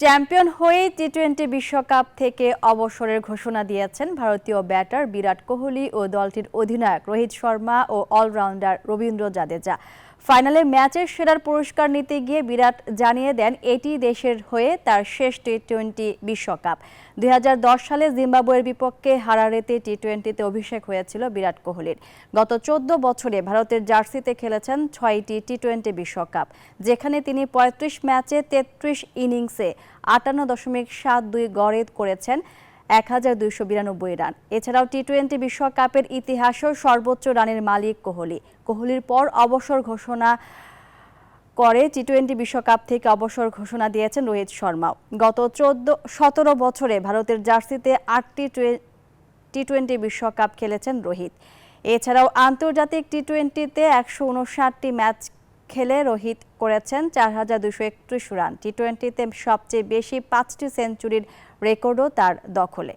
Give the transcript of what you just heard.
Champion হয়ে টি-20 বিশ্বকাপ থেকে অবসরের ঘোষণা দিয়েছেন ভারতীয় ব্যাটার বিরাট কোহলি ও দলটির অধিনায়ক রোহিত শর্মা ও অলরাউন্ডার রবীন্দ্র জাদেজা। ফাইনালে ম্যাচের সেরার পুরস্কার নিতে গিয়ে বিরাট জানিয়ে দেন এটি দেশের হয়ে তার শেষ টি-20 বিশ্বকাপ। 2010 সালে জিম্বাবুয়ের বিপক্ষে হারারেতে টি-20তে অভিষেক হয়েছিল বিরাট কোহলির। গত 14 বছরে ভারতের জার্সিতে খেলেছেন 6টি টি-20 বিশ্বকাপ, যেখানে তিনি 35 ম্যাচে 33 ইনিংসে 58.72 গড়ে করেছেন 1292 রান। এছাড়াও টি-20 বিশ্বকাপের ইতিহাসেও সর্বোচ্চ রানের মালিক কোহলি। কোহলির পর অবসর ঘোষণা করে টি-20 বিশ্বকাপ থেকে অবসর ঘোষণা দিয়েছেন রোহিত শর্মাও। গত 17 বছরে ভারতের জার্সিতে 8টি টি-20 বিশ্বকাপ খেলেছেন রোহিত। এছাড়াও আন্তর্জাতিক টি-20তে 159টি ম্যাচ খেলে রোহিত করেছেন 4231 রান। টি-20তে সবচেয়ে বেশি 5টি সেঞ্চুরির রেকর্ডও তার দখলে।